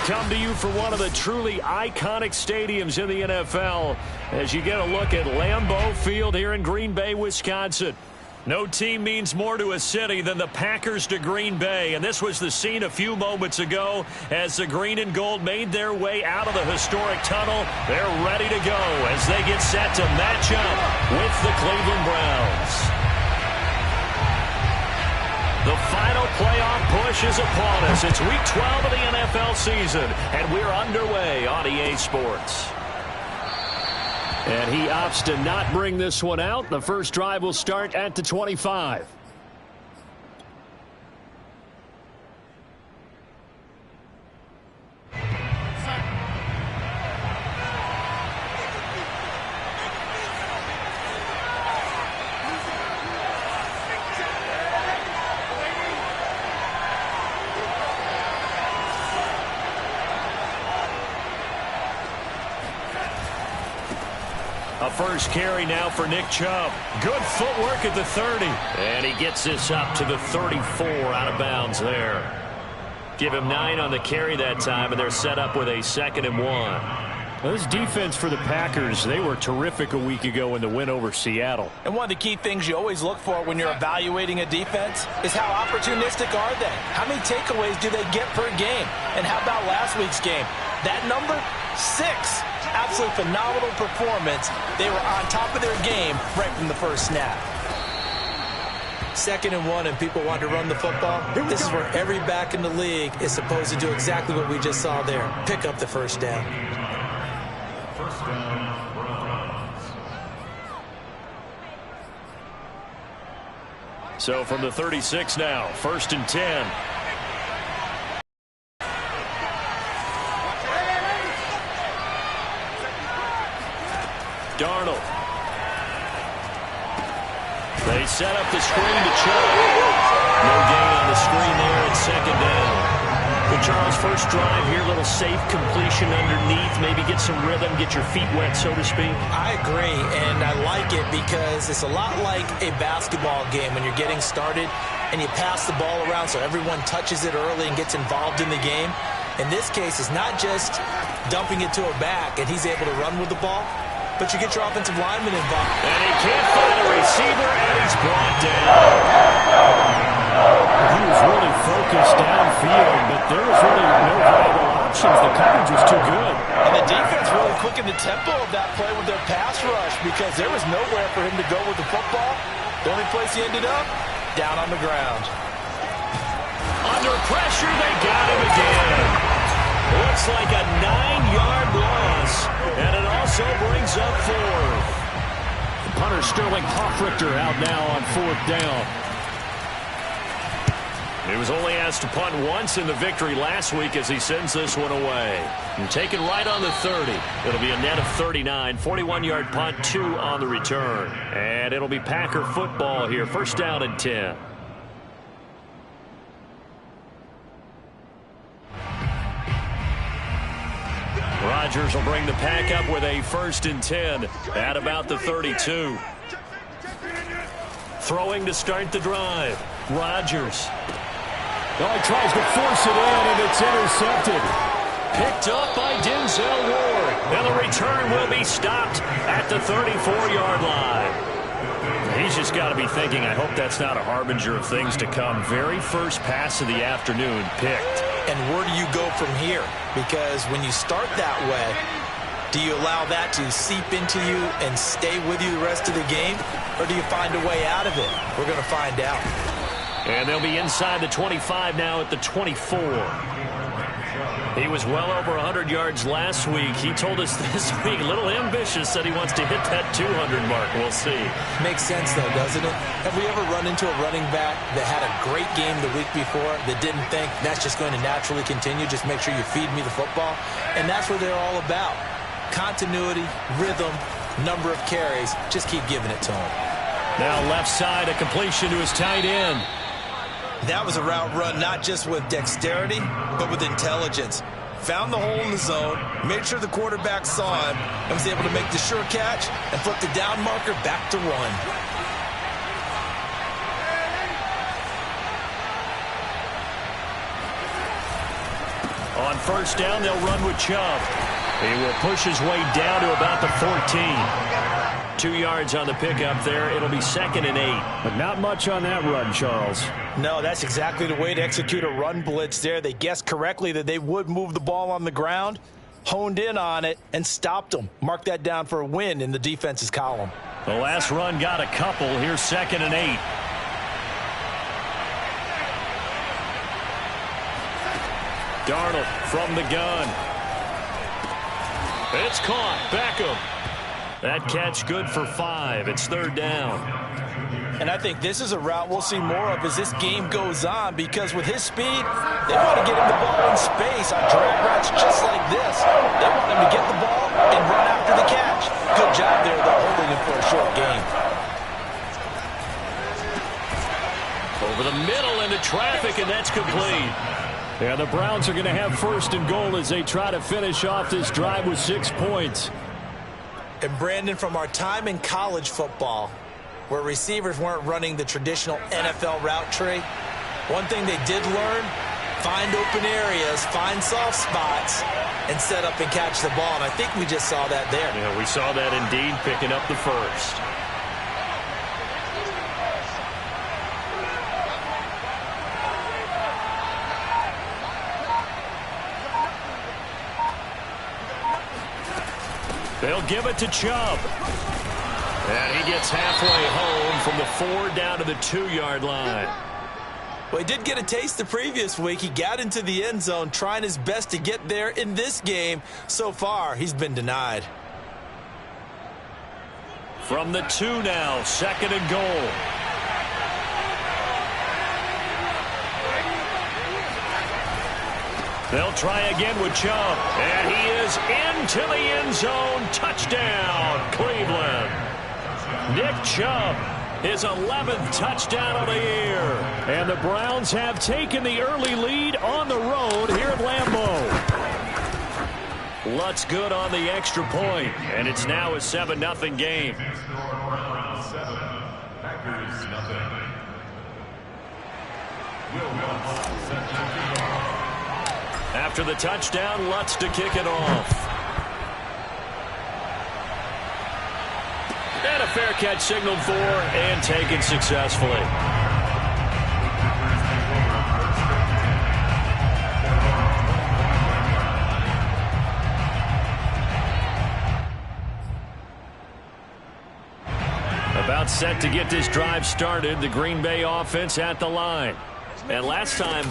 come to you from one of the truly iconic stadiums in the NFL as you get a look at Lambeau Field here in Green Bay, Wisconsin. No team means more to a city than the Packers to Green Bay, and this was the scene a few moments ago as the green and gold made their way out of the historic tunnel. They're ready to go as they get set to match up with the Cleveland Browns. The final playoff push is upon us. It's Week 12 of the NFL season, and we're underway on EA Sports. And he opts to not bring this one out. The first drive will start at the 25. A first carry now for Nick Chubb. Good footwork at the 30. And he gets this up to the 34 out of bounds there. Give him 9 on the carry that time, and they're set up with a 2nd and 1. Well, this defense for the Packers, they were terrific a week ago in the win over Seattle. And one of the key things you always look for when you're evaluating a defense is how opportunistic are they? How many takeaways do they get per game? And how about last week's game? That number, 6. Absolutely phenomenal performance. They were on top of their game right from the first snap. 2nd and 1, and people want to run the football. This is where every back in the league is supposed to do exactly what we just saw there. Pick up the first down. First down, Browns. So from the 36 now, 1st and 10. Darnold. They set up the screen to Chubb. No gain on the screen there at 2nd down. The Charles first drive here, little safe completion underneath, maybe get some rhythm, get your feet wet, so to speak. I agree, and I like it because it's a lot like a basketball game when you're getting started and you pass the ball around so everyone touches it early and gets involved in the game. In this case, it's not just dumping it to a back and he's able to run with the ball, but you get your offensive lineman involved. And he can't find a receiver, and he's brought down. He was really focused downfield, but there was really no viable options. The coverage was too good. And the defense really quickened the tempo of that play with their pass rush because there was nowhere for him to go with the football. The only place he ended up, down on the ground. Under pressure, they got him again. Looks like a 9-yard loss, and it also brings up 4th. The punter Sterling Hoffrichter out now on 4th down. He was only asked to punt once in the victory last week as he sends this one away. And taken right on the 30. It'll be a net of 39. 41-yard punt, 2 on the return. And it'll be Packer football here. 1st down and 10. Rodgers will bring the pack up with a 1st and 10 at about the 32. Throwing to start the drive. Rodgers. Oh, he tries to force it in, and it's intercepted. Picked up by Denzel Ward. And the return will be stopped at the 34-yard line. He's just got to be thinking, I hope that's not a harbinger of things to come. Very first pass of the afternoon picked. And where do you go from here? Because when you start that way, do you allow that to seep into you and stay with you the rest of the game? Or do you find a way out of it? We're going to find out. And they'll be inside the 25 now at the 24. He was well over 100 yards last week. He told us this week, a little ambitious, said he wants to hit that 200 mark. We'll see. Makes sense, though, doesn't it? Have we ever run into a running back that had a great game the week before that didn't think that's just going to naturally continue? Just make sure you feed me the football. And that's what they're all about. Continuity, rhythm, number of carries. Just keep giving it to him. Now left side, a completion to his tight end. That was a route run not just with dexterity, but with intelligence. Found the hole in the zone, made sure the quarterback saw him, and was able to make the sure catch and flip the down marker back to 1. On first down, they'll run with Chubb. He will push his way down to about the 14. 2 yards on the pickup there. It'll be 2nd and 8. But not much on that run, Charles. No, that's exactly the way to execute a run blitz there. They guessed correctly that they would move the ball on the ground, honed in on it, and stopped them. Mark that down for a win in the defense's column. The last run got a couple. Here's 2nd and 8. Darnold from the gun. It's caught. Beckham. That catch good for 5. It's 3rd down. And I think this is a route we'll see more of as this game goes on, because with his speed, they want to get him the ball in space on drag routes just like this. They want him to get the ball and run after the catch. Good job there, though, holding him for a short gain. Over the middle into traffic, and that's complete. Yeah, the Browns are going to have 1st and goal as they try to finish off this drive with 6 points. And Brandon, from our time in college football, where receivers weren't running the traditional NFL route tree, one thing they did learn, find open areas, find soft spots, and set up and catch the ball. And I think we just saw that there. Yeah, we saw that indeed, picking up the 1st. They'll give it to Chubb. And he gets halfway home from the 4 down to the 2-yard line. Well, he did get a taste the previous week. He got into the end zone trying his best to get there in this game. So far, he's been denied. From the 2 now, 2nd and goal. They'll try again with Chubb. And he is into the end zone. Touchdown, Cleveland. Nick Chubb, his 11th touchdown of the year. And the Browns have taken the early lead on the road here at Lambeau. Lutz good on the extra point, and it's now a 7-0 game. After the touchdown, Lutz to kick it off. And a fair catch signaled for and taken successfully. About set to get this drive started, the Green Bay offense at the line. And last time,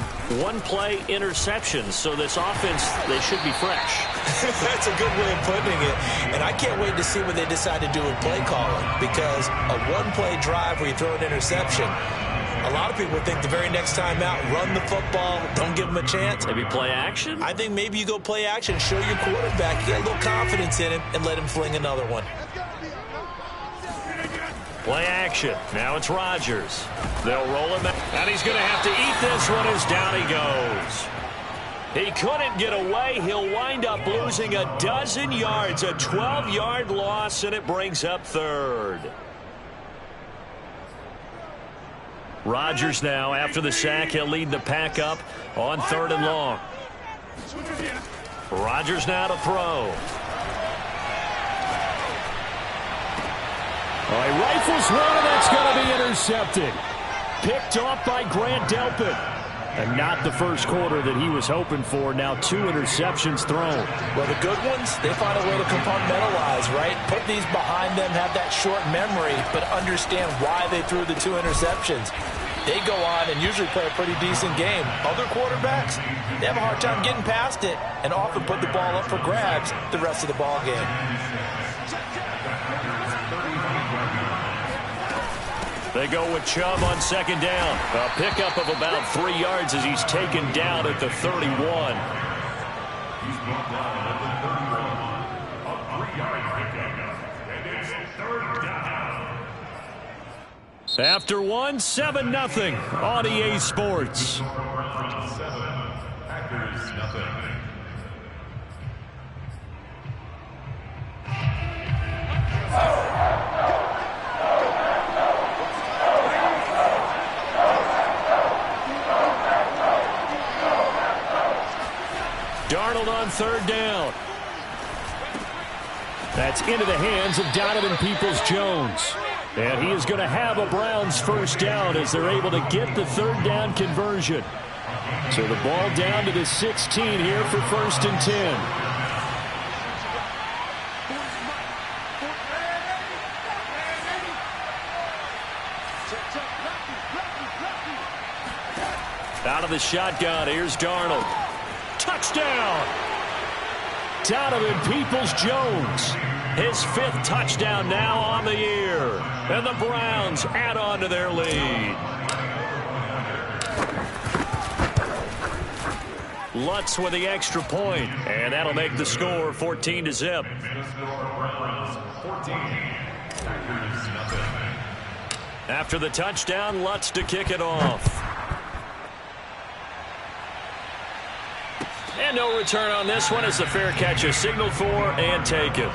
1-play interceptions, so this offense, they should be fresh. That's a good way of putting it. And I can't wait to see what they decide to do with play calling, because a 1-play drive where you throw an interception, a lot of people think the very next time out, run the football, don't give them a chance. Maybe play action? I think maybe you go play action, show your quarterback, get a little confidence in him, and let him fling another one. Play action. Now it's Rodgers. They'll roll him out. And he's going to have to eat this one as down he goes. He couldn't get away. He'll wind up losing a dozen yards. A 12-yard loss, and it brings up 3rd. Rodgers now, after the sack, he'll lead the pack up on 3rd and long. Rodgers now to throw. All right, rifles one, and that's going to be intercepted. Picked off by Grant Delpit. And not the first quarter that he was hoping for. Now 2 interceptions thrown. Well, the good ones, they find a way to compartmentalize, right? Put these behind them, have that short memory, but understand why they threw the 2 interceptions. They go on and usually play a pretty decent game. Other quarterbacks, they have a hard time getting past it and often put the ball up for grabs the rest of the ball game. They go with Chubb on 2nd down. A pickup of about 3 yards as he's taken down at the 31. He's brought down at the 31. A 3-yard pickup. And it's 3rd down. After 1, 7-0 on EA Sports. 7, Packers nothing. Darnold on third down. That's into the hands of Donovan Peoples-Jones. And he is going to have a Browns first down as they're able to get the third down conversion. So the ball down to the 16 here for 1st and 10. Out of the shotgun, here's Darnold. Touchdown! Donovan Peoples-Jones. His 5th touchdown now on the year. And the Browns add on to their lead. Lutz with the extra point, and that'll make the score 14-0. After the touchdown, Lutz to kick it off. And no return on this one as the fair catch is signaled for and taken.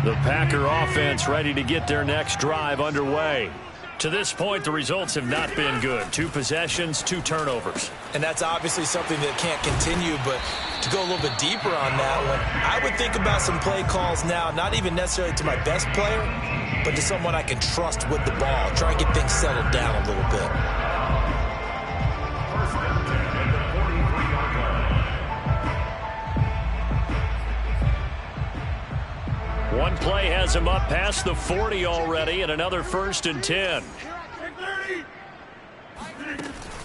The Packer offense ready to get their next drive underway. To this point, the results have not been good. 2 possessions, 2 turnovers. And that's obviously something that can't continue, but to go a little bit deeper on that one, I would think about some play calls now, not even necessarily to my best player, but to someone I can trust with the ball. Try and get things settled down a little bit. One play has him up past the 40 already, and another 1st and 10.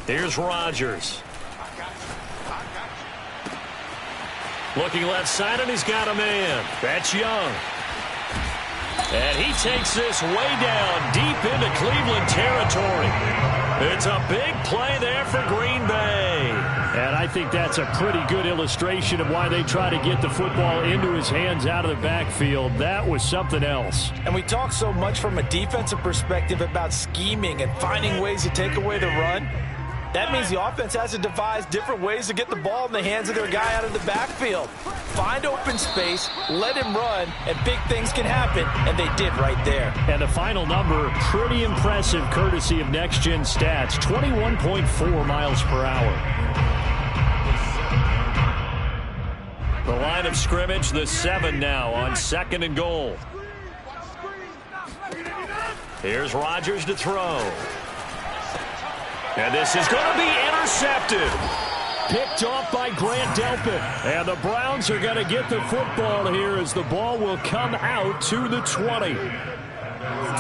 Here's Rodgers. Looking left side, and he's got a man. That's Young. And he takes this way down, deep into Cleveland territory. It's a big play there for Green Bay. And I think that's a pretty good illustration of why they try to get the football into his hands out of the backfield. That was something else. And we talk so much from a defensive perspective about scheming and finding ways to take away the run. That means the offense has to devise different ways to get the ball in the hands of their guy out of the backfield. Find open space, let him run, and big things can happen, and they did right there. And the final number, pretty impressive courtesy of Next Gen Stats, 21.4 miles per hour. The line of scrimmage, the 7 now on 2nd and goal. Here's Rodgers to throw. And this is going to be intercepted. Picked off by Grant Delpit. And the Browns are going to get the football here as the ball will come out to the 20.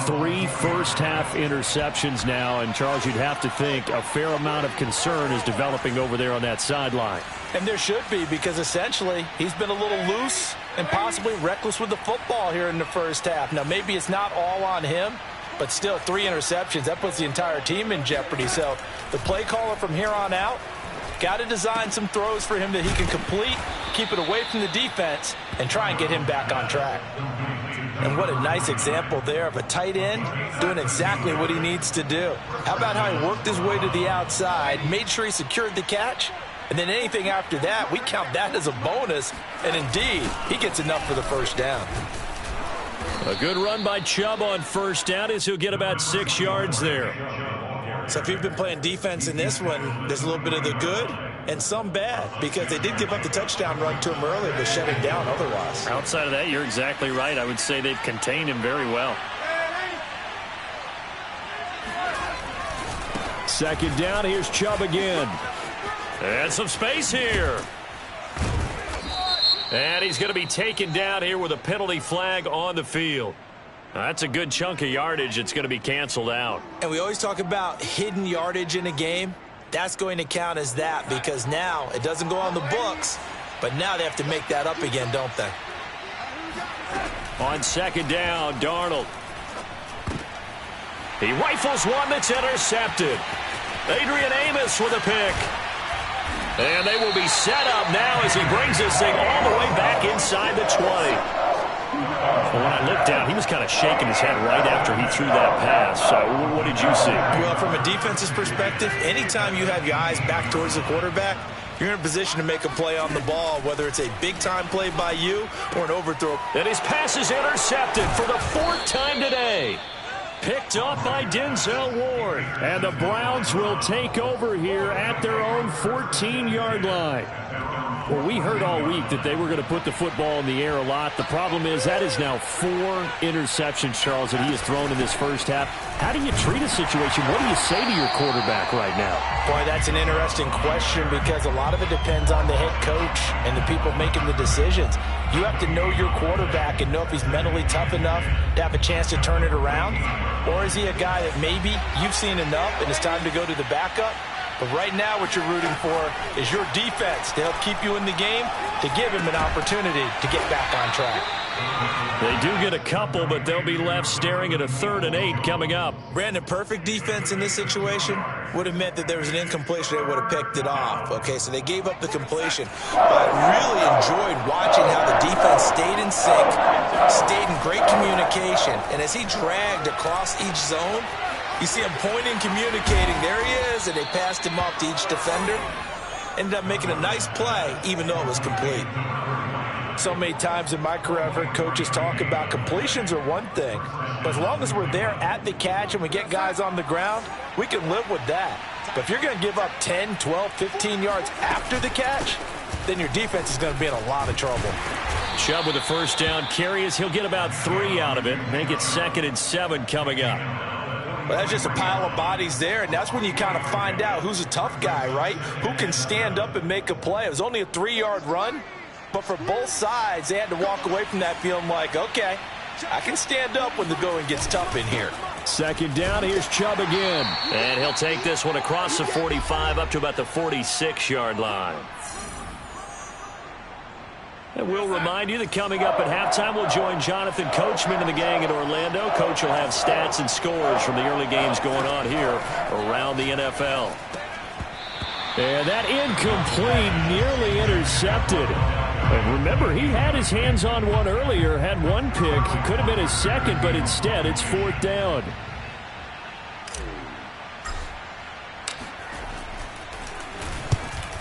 3 first-half interceptions now. And, Charles, you'd have to think a fair amount of concern is developing over there on that sideline. And there should be, because essentially he's been a little loose and possibly reckless with the football here in the first half. Now, maybe it's not all on him, but still 3 interceptions. That puts the entire team in jeopardy. So the play caller from here on out got to design some throws for him that he can complete, keep it away from the defense, and try and get him back on track. And what a nice example there of a tight end doing exactly what he needs to do. How about how he worked his way to the outside, made sure he secured the catch, and then anything after that, we count that as a bonus. And indeed, he gets enough for the first down. A good run by Chubb on first down as he'll get about 6 yards there. So if you've been playing defense in this one, there's a little bit of the good and some bad, because they did give up the touchdown run to him earlier, but shut him down otherwise. Outside of that, you're exactly right. I would say they've contained him very well. 2nd down, here's Chubb again. And some space here. And he's going to be taken down here with a penalty flag on the field. That's a good chunk of yardage. It's going to be canceled out. And we always talk about hidden yardage in a game. That's going to count as that, because now it doesn't go on the books, but now they have to make that up again, don't they? On 2nd down, Darnold. He rifles one that's intercepted. Adrian Amos with a pick. And they will be set up now as he brings this thing all the way back inside the 20. Well, when I looked down, he was kind of shaking his head right after he threw that pass. What did you see? Well, from a defense's perspective, anytime you have your eyes back towards the quarterback, you're in a position to make a play on the ball, whether it's a big-time play by you or an overthrow. And his pass is intercepted for the 4th time today. Picked off by Denzel Ward. And the Browns will take over here at their own 14-yard line. Well, we heard all week that they were going to put the football in the air a lot. The problem is that is now 4 interceptions, Charles, that he has thrown in this first half. How do you treat a situation? What do you say to your quarterback right now? Boy, that's an interesting question because a lot of it depends on the head coach and the people making the decisions. You have to know your quarterback and know if he's mentally tough enough to have a chance to turn it around. Or is he a guy that maybe you've seen enough and it's time to go to the backup? But right now what you're rooting for is your defense to help keep you in the game, to give him an opportunity to get back on track. They do get a couple, but they'll be left staring at a 3rd and 8 coming up. Brandon, perfect defense in this situation would have meant that there was an incompletion. They would have picked it off. Okay, so they gave up the completion. But I really enjoyed watching how the defense stayed in sync, stayed in great communication. And as he dragged across each zone, you see him pointing, communicating. There he is, and they passed him off to each defender. Ended up making a nice play, even though it was complete. So many times in my career, I've heard coaches talk about completions are one thing. But as long as we're there at the catch and we get guys on the ground, we can live with that. But if you're going to give up 10, 12, 15 yards after the catch, then your defense is going to be in a lot of trouble. Chubb with a 1st down carry as he'll get about 3 out of it. Make it 2nd and 7 coming up. Well, that's just a pile of bodies there, and that's when you kind of find out who's a tough guy, right? Who can stand up and make a play. It was only a 3-yard run, but for both sides, they had to walk away from that feeling like, okay, I can stand up when the going gets tough in here. 2nd down, here's Chubb again. And he'll take this one across the 45 up to about the 46-yard line. And we'll remind you that coming up at halftime, we'll join Jonathan Coachman and the gang in Orlando. Coach will have stats and scores from the early games going on here around the NFL. And that incomplete, nearly intercepted. And remember, he had his hands on one earlier, had one pick. It could have been his 2nd, but instead it's 4th down.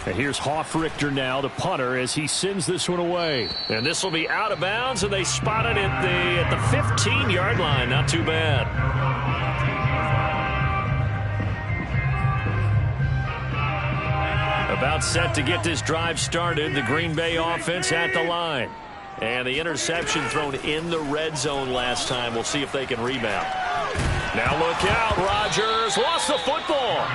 And here's Hofrichter now, the punter, as he sends this one away. And this will be out of bounds, and they spot it at the 15-yard line. Not too bad. About set to get this drive started. The Green Bay offense at the line. And the interception thrown in the red zone last time. We'll see if they can rebound. Now look out. Rodgers lost the football.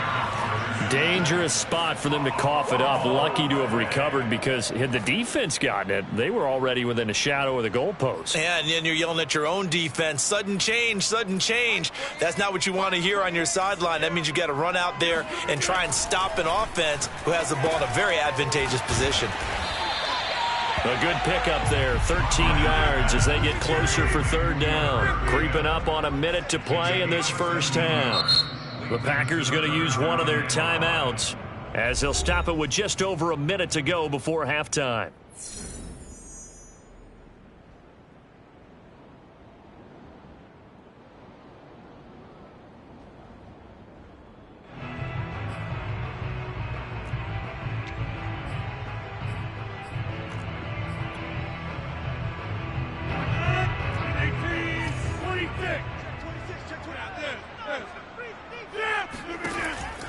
Dangerous spot for them to cough it up. Lucky to have recovered because had the defense gotten it, they were already within a shadow of the goalpost. Yeah, and then you're yelling at your own defense. Sudden change, sudden change. That's not what you want to hear on your sideline. That means you got to run out there and try and stop an offense who has the ball in a very advantageous position. A good pickup there, 13 yards as they get closer for 3rd down. Creeping up on a minute to play in this first half. The Packers going to use one of their timeouts as they'll stop it with just over a minute to go before halftime.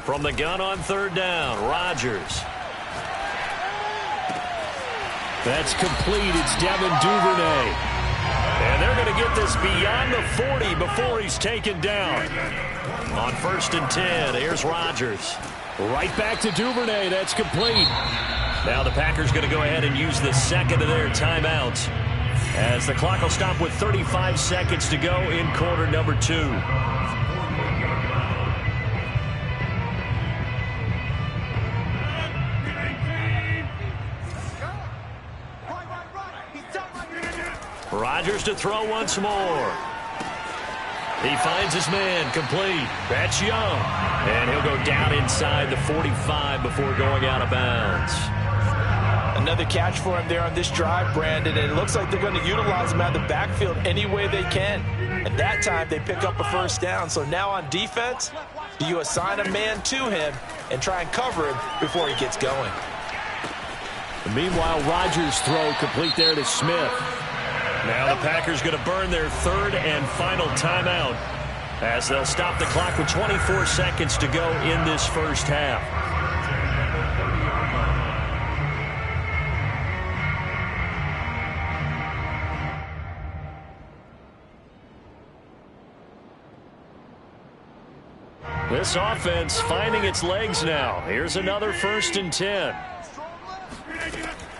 From the gun on 3rd down, Rodgers. That's complete. It's Devin Duvernay. And they're going to get this beyond the 40 before he's taken down. On 1st and 10, here's Rodgers. Right back to Duvernay. That's complete. Now the Packers going to go ahead and use the 2nd of their timeouts as the clock will stop with 35 seconds to go in quarter number 2. Rodgers to throw once more. He finds his man, complete. That's Young. And he'll go down inside the 45 before going out of bounds. Another catch for him there on this drive, Brandon. And it looks like they're going to utilize him out of the backfield any way they can. And that time they pick up a 1st down. So now on defense, do you assign a man to him and try and cover him before he gets going? Meanwhile, Rodgers' throw complete there to Smith. Now the Packers going to burn their third and final timeout as they'll stop the clock with 24 seconds to go in this first half. This offense finding its legs now. Here's another 1st and 10.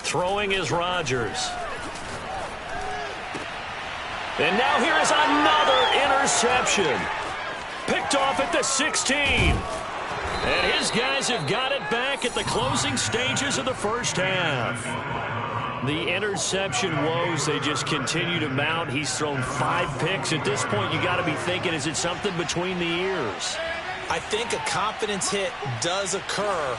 Throwing is Rodgers. And now here is another interception. Picked off at the 16. And his guys have got it back at the closing stages of the first half. The interception woes, they just continue to mount. He's thrown 5 picks. At this point, you got to be thinking, is it something between the ears? I think a confidence hit does occur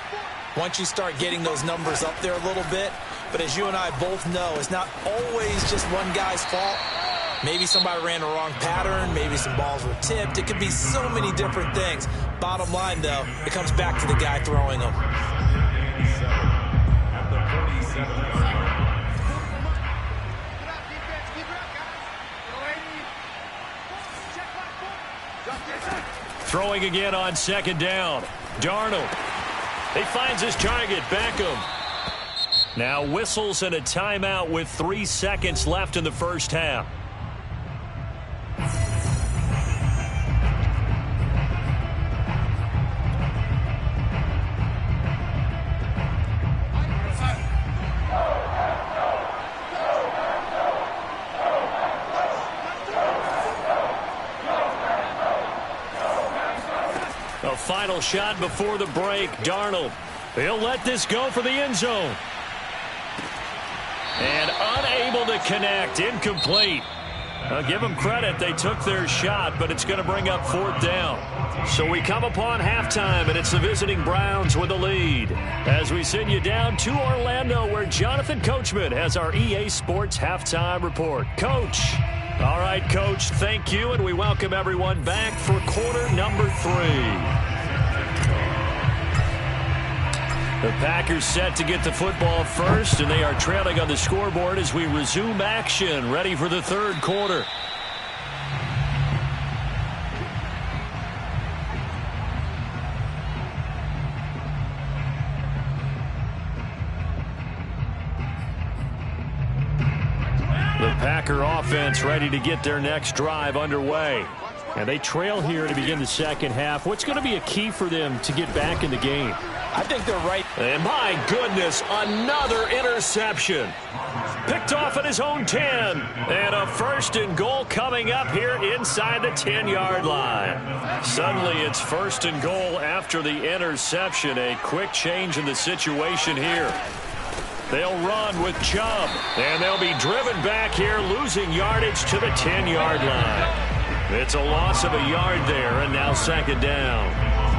once you start getting those numbers up there a little bit. But as you and I both know, it's not always just one guy's fault. Maybe somebody ran the wrong pattern. Maybe some balls were tipped. It could be so many different things. Bottom line, though, it comes back to the guy throwing them. Throwing again on 2nd down. Darnold. He finds his target, Beckham. Now whistles and a timeout with 3 seconds left in the first half. A final shot before the break. Darnold. He'll let this go for the end zone. And unable to connect. Incomplete. I'll give them credit. They took their shot, but it's going to bring up 4th down. So we come upon halftime, and it's the visiting Browns with the lead. As we send you down to Orlando, where Jonathan Coachman has our EA Sports Halftime Report. Coach. All right, Coach, thank you, and we welcome everyone back for quarter number 3. The Packers set to get the football first, and they are trailing on the scoreboard as we resume action, ready for the 3rd quarter. The Packer offense ready to get their next drive underway. And they trail here to begin the second half. What's going to be a key for them to get back in the game? I think they're right. And my goodness, another interception. Picked off at his own 10. And a 1st and goal coming up here inside the 10-yard line. Suddenly it's 1st and goal after the interception. A quick change in the situation here. They'll run with Chubb. And they'll be driven back here, losing yardage to the 10-yard line. It's a loss of a yard there, and now 2nd down.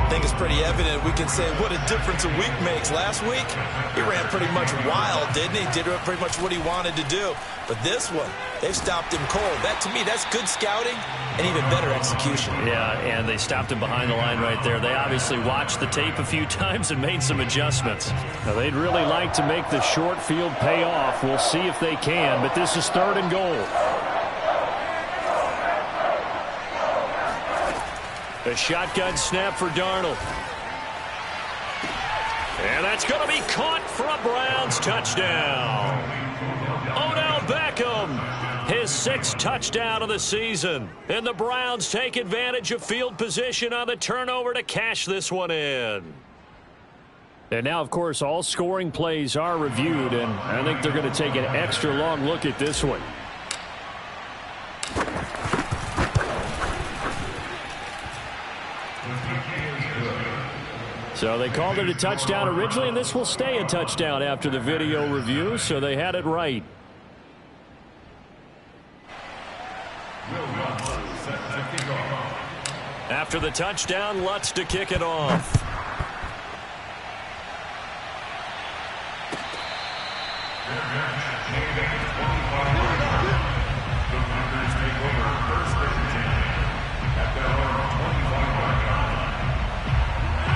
I think it's pretty evident. We can say what a difference a week makes. Last week, he ran pretty much wild, didn't he? Did pretty much what he wanted to do. But this one, they've stopped him cold. That, to me, that's good scouting and even better execution. Yeah, and they stopped him behind the line right there. They obviously watched the tape a few times and made some adjustments. Now, they'd really like to make the short field pay off. We'll see if they can, but this is 3rd and goal. A shotgun snap for Darnold. And that's going to be caught for a Browns touchdown. Odell Beckham, his 6th touchdown of the season. And the Browns take advantage of field position on the turnover to cash this one in. And now, of course, all scoring plays are reviewed, and I think they're going to take an extra long look at this one. So they called it a touchdown originally, and this will stay a touchdown after the video review, so they had it right. After the touchdown, Lutz to kick it off.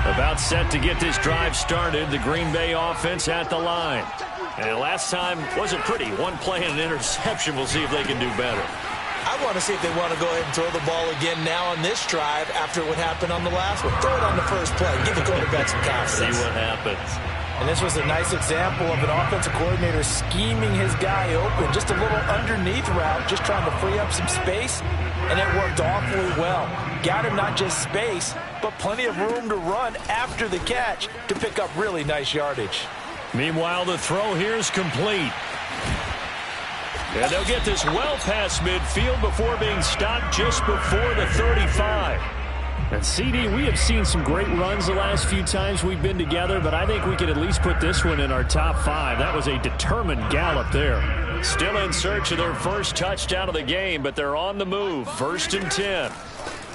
About set to get this drive started. The Green Bay offense at the line. And last time wasn't pretty. One play and an interception. We'll see if they can do better. I want to see if they want to go ahead and throw the ball again now on this drive after what happened on the last one. Throw it on the first play. Give the quarterback some confidence. See what happens. And this was a nice example of an offensive coordinator scheming his guy open. Just a little underneath route, just trying to free up some space, and it worked awfully well. Got him not just space, but plenty of room to run after the catch to pick up really nice yardage. Meanwhile, the throw here is complete. And they'll get this well past midfield before being stopped just before the 35. And CD, we have seen some great runs the last few times we've been together, but I think we can at least put this one in our top 5. That was a determined gallop there. Still in search of their first touchdown of the game, but they're on the move. 1st and 10.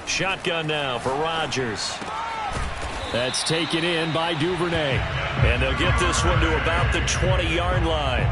Shotgun now for Rodgers. That's taken in by Duvernay. And they'll get this one to about the 20-yard line.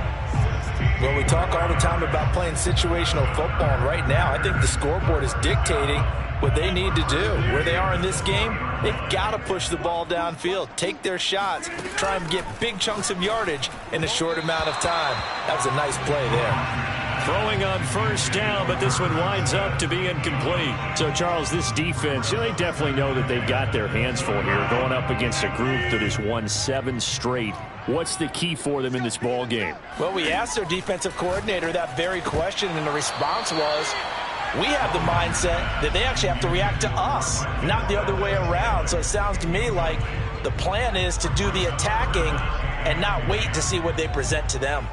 Well, we talk all the time about playing situational football, and right now I think the scoreboard is dictating what they need to do. Where they are in this game, they've got to push the ball downfield, take their shots, try and get big chunks of yardage in a short amount of time. That was a nice play there. Throwing on 1st down, but this one winds up to be incomplete. So, Charles, this defense, they definitely know that they've got their hands full here, going up against a group that has won 7 straight. What's the key for them in this ball game? Well, we asked their defensive coordinator that very question, and the response was, we have the mindset that they actually have to react to us, not the other way around. So it sounds to me like the plan is to do the attacking and not wait to see what they present to them.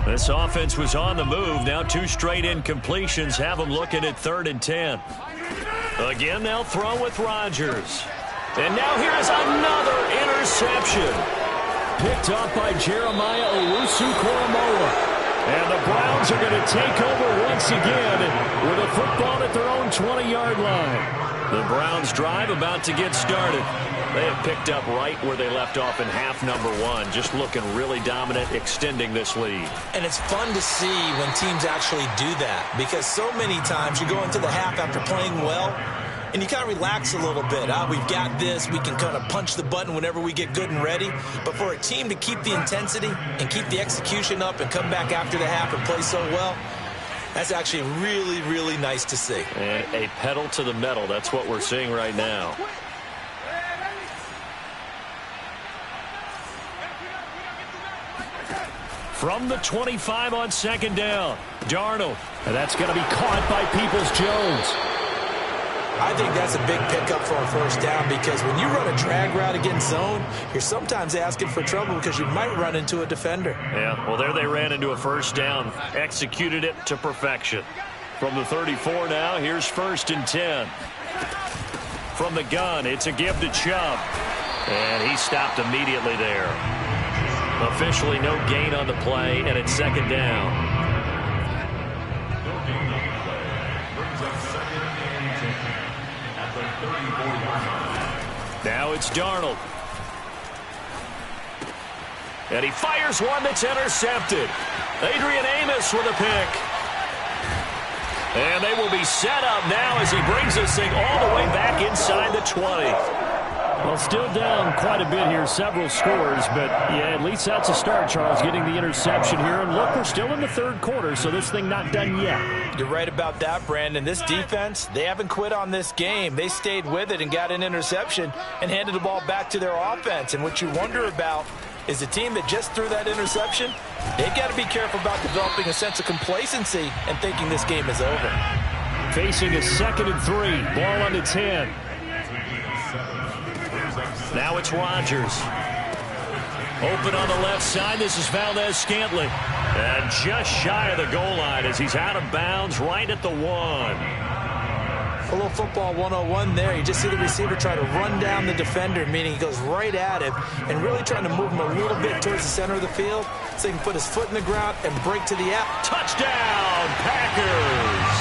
This offense was on the move. Now 2 straight incompletions have them looking at 3rd and 10. Again, they'll throw with Rodgers. And now here is another interception. Picked up by Jeremiah Owusu-Koramoah. And the Browns are going to take over once again with a football at their own 20-yard line. The Browns drive about to get started. They have picked up right where they left off in half number 1, just looking really dominant, extending this lead. And it's fun to see when teams actually do that, because so many times you go into the half after playing well, and you kind of relax a little bit. We've got this. We can kind of punch the button whenever we get good and ready. But for a team to keep the intensity and keep the execution up and come back after the half and play so well, that's actually really, really nice to see. And a pedal to the metal. That's what we're seeing right now. From the 25 on 2nd down, Darnold. And that's going to be caught by Peoples-Jones. I think that's a big pickup for a 1st down, because when you run a drag route against zone, you're sometimes asking for trouble because you might run into a defender. Yeah, well, there they ran into a 1st down, executed it to perfection. From the 34 now, here's 1st and 10. From the gun, it's a give to Chubb. And he stopped immediately there. Officially no gain on the play, and it's 2nd down. Now it's Darnold. And he fires one that's intercepted. Adrian Amos with a pick. And they will be set up now as he brings this thing all the way back inside the 20. Well, still down quite a bit here, several scores, but yeah, at least that's a start, Charles, getting the interception here. And look, we're still in the 3rd quarter, so this thing not done yet. You're right about that, Brandon. This defense, they haven't quit on this game. They stayed with it and got an interception and handed the ball back to their offense. And what you wonder about is the team that just threw that interception, they've got to be careful about developing a sense of complacency and thinking this game is over. Facing a 2nd and 3, ball on the 10. Now it's Rodgers. Open on the left side. This is Valdez-Scantling. And just shy of the goal line as he's out of bounds right at the 1. A little football 101 there. You just see the receiver try to run down the defender, meaning he goes right at him and really trying to move him a little bit towards the center of the field so he can put his foot in the ground and break to the app. Touchdown, Packers!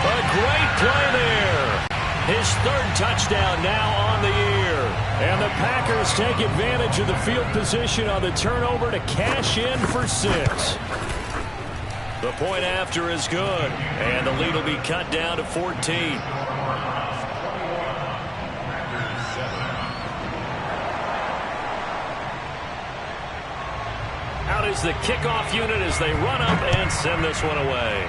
A great play there. His 3rd touchdown now on the year. And the Packers take advantage of the field position on the turnover to cash in for 6. The point after is good. And the lead will be cut down to 14. Out is the kickoff unit as they run up and send this one away.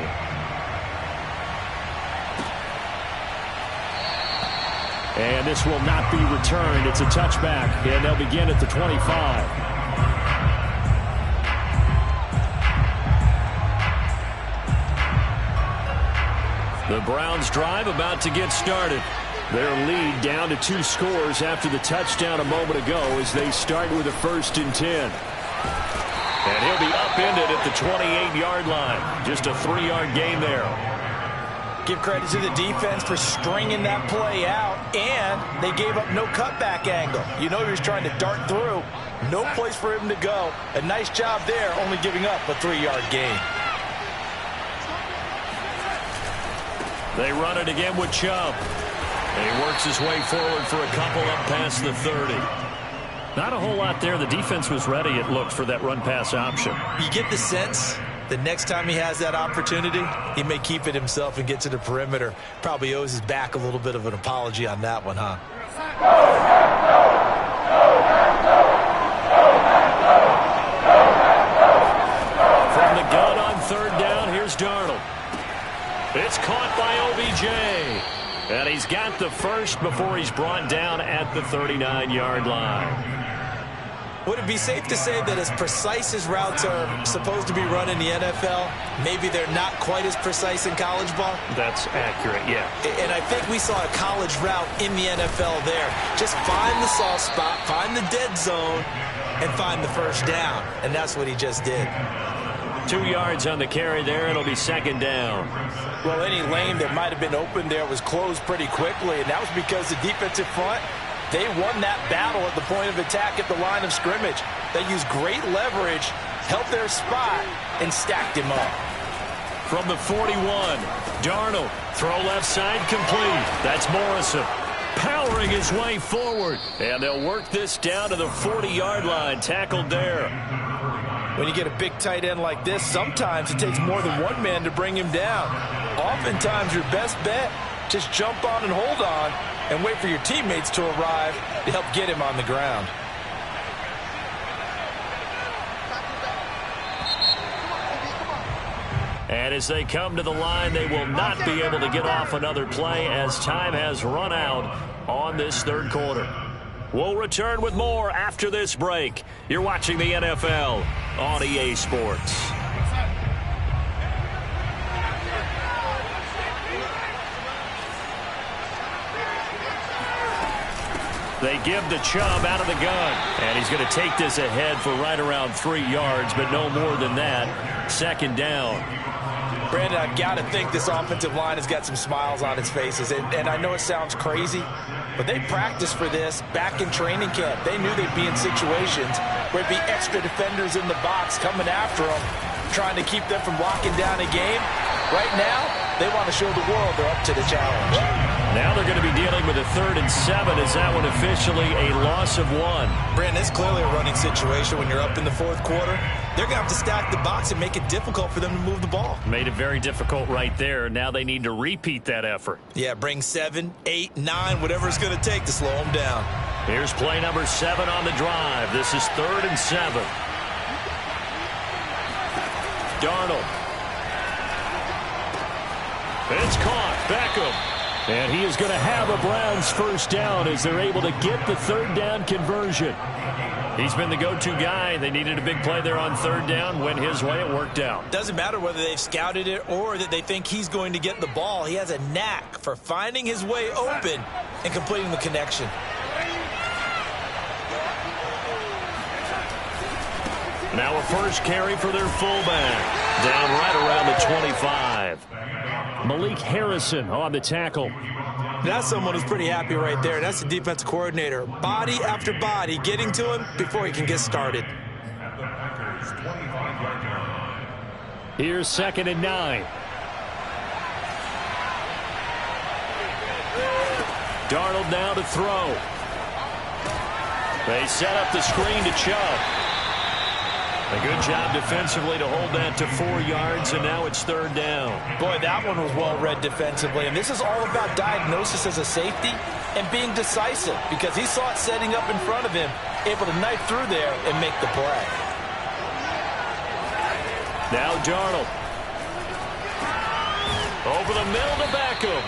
And this will not be returned. It's a touchback, and they'll begin at the 25. The Browns drive about to get started. Their lead down to 2 scores after the touchdown a moment ago as they start with a 1st and 10. And he'll be upended at the 28-yard line. Just a 3-yard gain there. Give credit to the defense for stringing that play out, and they gave up no cutback angle. You know he was trying to dart through. No place for him to go. A nice job there, only giving up a 3-yard gain. They run it again with Chubb. And he works his way forward for a couple up past the 30. Not a whole lot there. The defense was ready, it looked, for that run-pass option. You get the sense that next time he has that opportunity, he may keep it himself and get to the perimeter. Probably owes his back a little bit of an apology on that one, huh? From the gun on 3rd down, here's Darnold. It's caught by OBJ. And he's got the first before he's brought down at the 39-yard line. Would it be safe to say that as precise as routes are supposed to be run in the NFL, maybe they're not quite as precise in college ball? That's accurate, yeah. And I think we saw a college route in the NFL there. Just find the soft spot, find the dead zone, and find the 1st down. And that's what he just did. 2 yards on the carry there. It'll be 2nd down. Well, any lane that might have been open there was closed pretty quickly, and that was because the defensive front, they won that battle at the point of attack at the line of scrimmage. They used great leverage, held their spot, and stacked him up. From the 41, Darnold, throw left side complete. That's Morrison powering his way forward. And they'll work this down to the 40-yard line, tackled there. When you get a big tight end like this, sometimes it takes more than one man to bring him down. Oftentimes, your best bet, just jump on and hold on and wait for your teammates to arrive to help get him on the ground. And as they come to the line, they will not be able to get off another play as time has run out on this 3rd quarter. We'll return with more after this break. You're watching the NFL on EA Sports. They give the Chubb out of the gun. And he's going to take this ahead for right around 3 yards, but no more than that. 2nd down. Brandon, I've got to think this offensive line has got some smiles on its faces. And I know it sounds crazy, but they practiced for this back in training camp. They knew they'd be in situations where there'd be extra defenders in the box coming after them, trying to keep them from locking down a game. Right now, they want to show the world they're up to the challenge. Now they're going to be dealing with a 3rd and 7. Is that one officially a loss of 1? Brandon, it's clearly a running situation when you're up in the 4th quarter. They're going to have to stack the box and make it difficult for them to move the ball. Made it very difficult right there. Now they need to repeat that effort. Yeah, bring 7, 8, 9, whatever it's going to take to slow them down. Here's play number 7 on the drive. This is 3rd and 7. Darnold. It's caught. Beckham. And he is going to have a Browns 1st down as they're able to get the 3rd down conversion. He's been the go-to guy. They needed a big play there on 3rd down. Went his way. It worked out. Doesn't matter whether they've scouted it or that they think he's going to get the ball. He has a knack for finding his way open and completing the connection. Now a first carry for their fullback. Down right around the 25. Malik Harrison on the tackle. That's someone who's pretty happy right there. That's the defensive coordinator. Body after body getting to him before he can get started. Here's 2nd and 9. Darnold now to throw. They set up the screen to Chubb. A good job defensively to hold that to 4 yards, and now it's 3rd down. Boy, that one was well read defensively, and this is all about diagnosis as a safety and being decisive because he saw it setting up in front of him, able to knife through there and make the play. Now Darnold. Over the middle to Beckham.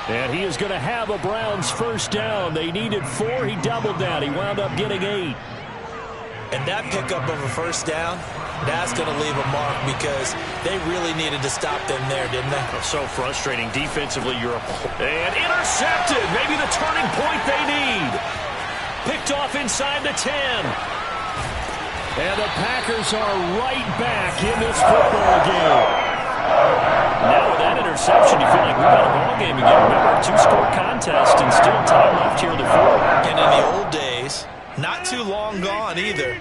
And he is going to have a Browns first down. They needed 4. He doubled that. He wound up getting 8. And that pickup of a first down, that's going to leave a mark because they really needed to stop them there, didn't they? So frustrating. Defensively, and intercepted. Maybe the turning point they need. Picked off inside the 10. And the Packers are right back in this football game. Now with that interception, you feel like we've got a ball game again. Remember, 2-score contest and still time left here in the 4th. And in the old days, not too long gone either.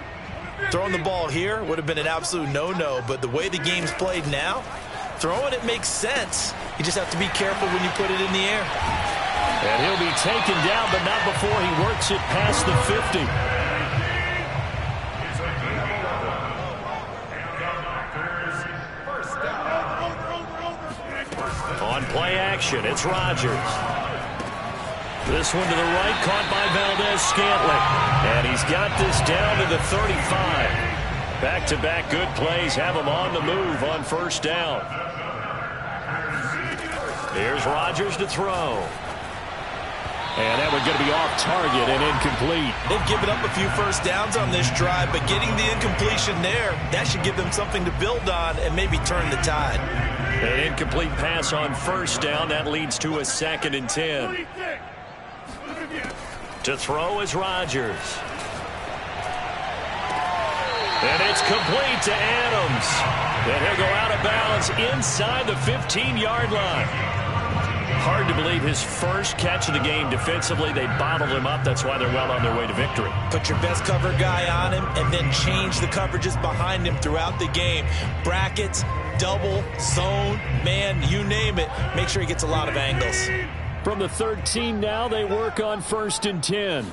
Throwing the ball here would have been an absolute no-no, but the way the game's played now, throwing it makes sense. You just have to be careful when you put it in the air. And he'll be taken down, but not before he works it past the 50. On play action, it's Rodgers. This one to the right, caught by Valdes-Scantling. And he's got this down to the 35. Back-to-back good plays have him on the move on first down. Here's Rodgers to throw. And that one's going to be off target and incomplete. They've given up a few first downs on this drive, but getting the incompletion there, that should give them something to build on and maybe turn the tide. An incomplete pass on first down. That leads to a 2nd and 10. To throw is Rodgers. And it's complete to Adams. And he'll go out of bounds inside the 15-yard line. Hard to believe his first catch of the game defensively. They bottled him up. That's why they're well on their way to victory. Put your best cover guy on him and then change the coverages behind him throughout the game. Brackets, double, zone, man, you name it. Make sure he gets a lot of angles. From the 13 now, they work on 1st and 10.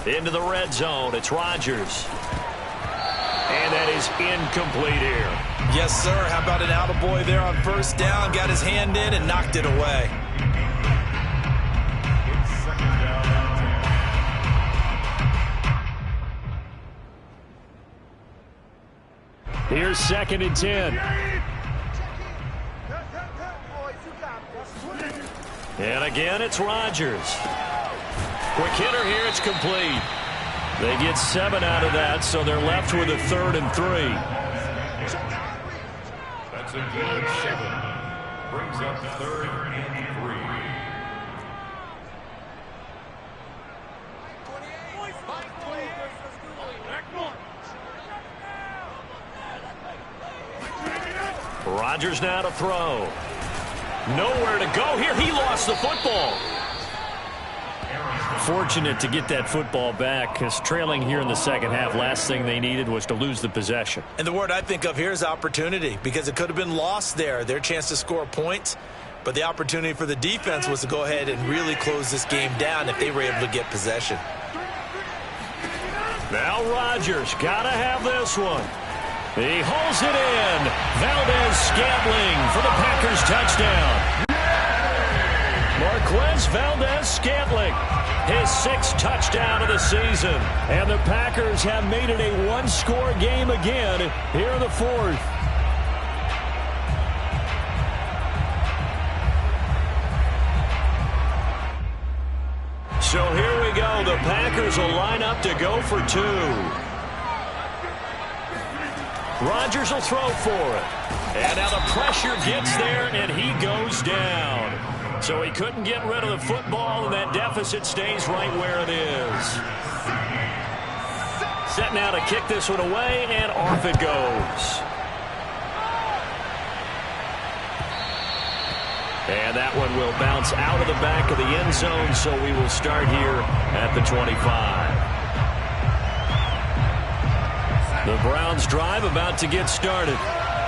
Into the red zone. It's Rodgers. And that is incomplete here. Yes, sir. How about an attaboy there on first down? Got his hand in and knocked it away. Here's 2nd and 10. And again, it's Rodgers. Quick hitter here. It's complete. They get 7 out of that, so they're left with a 3rd and 3. That's a good 7. Brings up 3rd and 3. Rodgers now to throw. Nowhere to go here. He lost the football. Fortunate to get that football back because trailing here in the second half, last thing they needed was to lose the possession. And the word I think of here is opportunity because it could have been lost there. Their chance to score points. But the opportunity for the defense was to go ahead and really close this game down if they were able to get possession. Now Rodgers got to have this one. He holds it in. Valdes-Scantling for the Packers touchdown. Marquez Valdes-Scantling, his 6th touchdown of the season. And the Packers have made it a 1-score game again here in the 4th. So here we go. The Packers will line up to go for 2. Rodgers will throw for it. And now the pressure gets there, and he goes down. So he couldn't get rid of the football, and that deficit stays right where it is. Set now to kick this one away, and off it goes. And that one will bounce out of the back of the end zone, so we will start here at the 25. The Browns drive about to get started.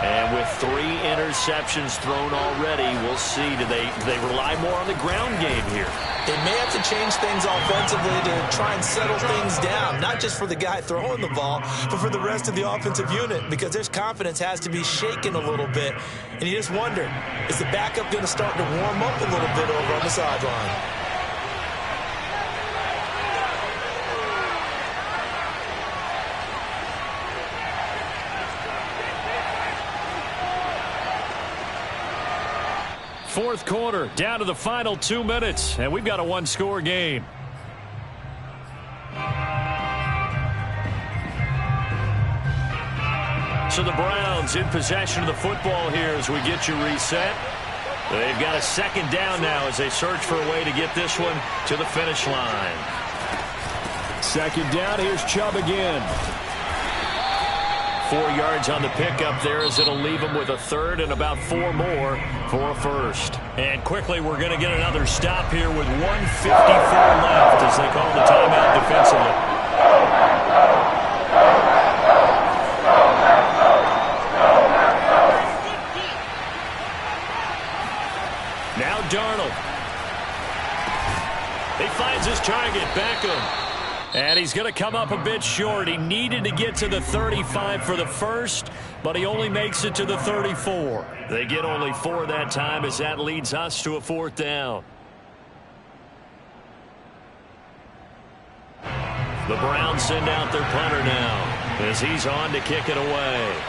And with 3 interceptions thrown already, we'll see. Do they rely more on the ground game here? They may have to change things offensively to try and settle things down, not just for the guy throwing the ball, but for the rest of the offensive unit, because their confidence has to be shaken a little bit. And you just wonder, is the backup going to start to warm up a little bit over on the sideline? Fourth quarter, down to the final 2 minutes, and we've got a one-score game. So the Browns in possession of the football here as we get you reset. They've got a second down now as they search for a way to get this one to the finish line. Second down, here's Chubb again. 4 yards on the pickup there as it'll leave them with a third and about 4 more for a first. And quickly we're going to get another stop here with 1:54 left as they call the timeout defensively. Now Darnold. He finds his target, Beckham. And he's going to come up a bit short. He needed to get to the 35 for the first, but he only makes it to the 34. They get only 4 that time as that leads us to a fourth down. The Browns send out their punter now as he's on to kick it away.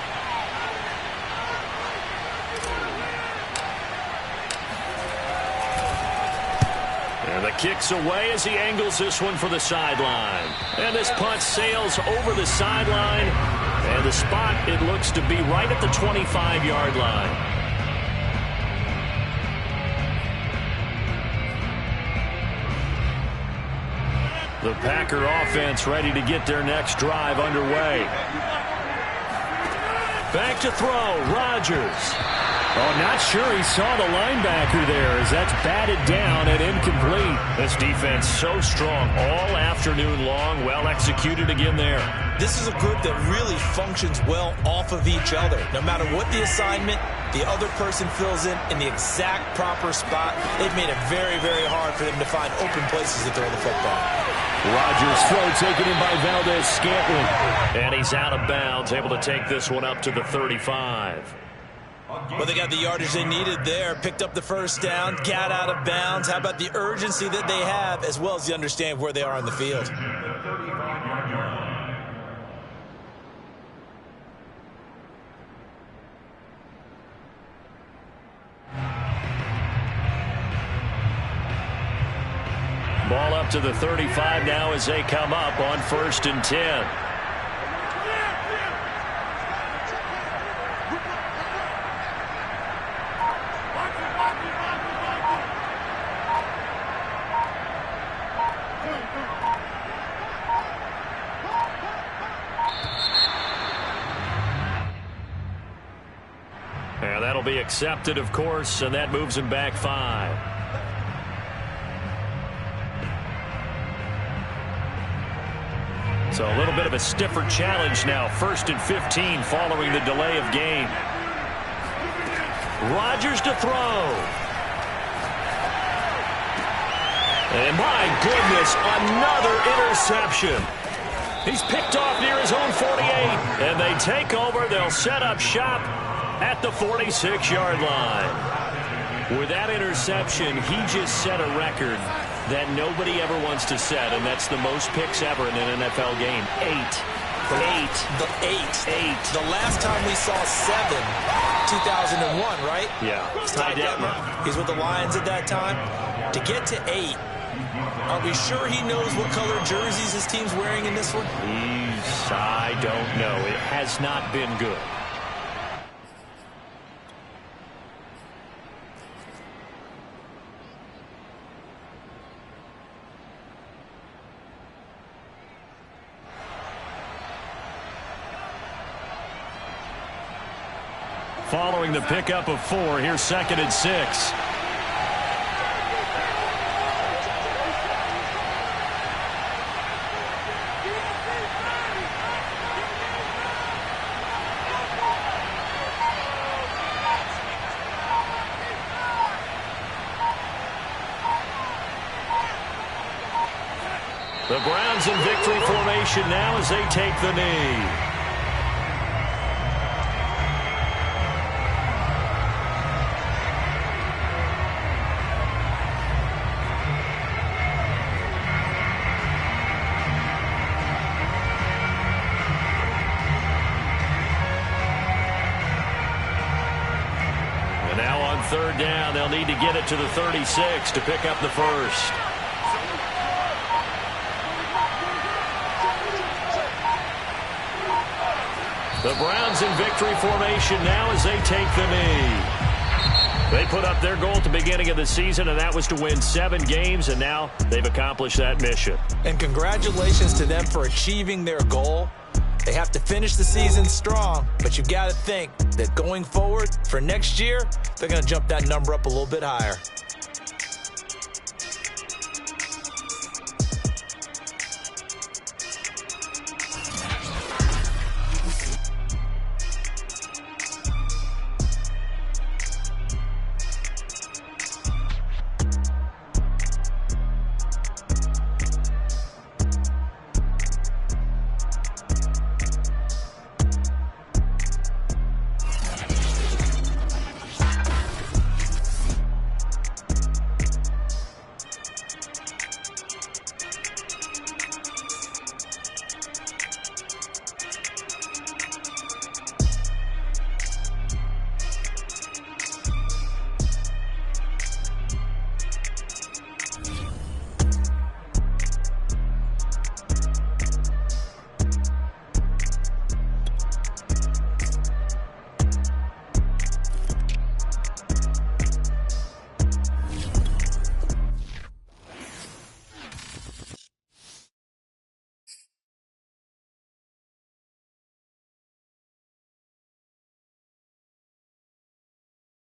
And the kick's away as he angles this one for the sideline. And this punt sails over the sideline. And the spot, it looks to be right at the 25-yard line. The Packer offense ready to get their next drive underway. Back to throw, Rodgers. Oh, not sure he saw the linebacker there as that's batted down and incomplete. This defense so strong all afternoon long. Well executed again there. This is a group that really functions well off of each other. No matter what the assignment, the other person fills in the exact proper spot. They've made it very, very hard for them to find open places to throw the football. Rodgers' throw taken in by Valdes-Scantling. And he's out of bounds, able to take this one up to the 35. Well, they got the yardage they needed there, picked up the first down, got out of bounds. How about the urgency that they have, as well as the understanding where they are on the field? Ball up to the 35 now as they come up on 1st and 10. And that'll be accepted, of course, and that moves him back 5. So a little bit of a stiffer challenge now. 1st and 15 following the delay of game. Rodgers to throw. And my goodness, another interception. He's picked off near his own 48. And they take over. They'll set up shop at the 46-yard line. With that interception, he just set a record that nobody ever wants to set, and that's the most picks ever in an NFL game. 8. The last time we saw 7, 2001, right? Yeah. Ty Detmer. He's with the Lions at that time. To get to 8, are we sure he knows what color jerseys his team's wearing in this one? I don't know. It has not been good. Following the pickup of 4, here's 2nd and 6. The Browns in victory formation now as they take the knee. Now on third down, they'll need to get it to the 36 to pick up the first. The Browns in victory formation now as they take the knee. They put up their goal at the beginning of the season, and that was to win 7 games, and now they've accomplished that mission. And congratulations to them for achieving their goal. They have to finish the season strong, but you've got to think that going forward for next year, they're going to jump that number up a little bit higher.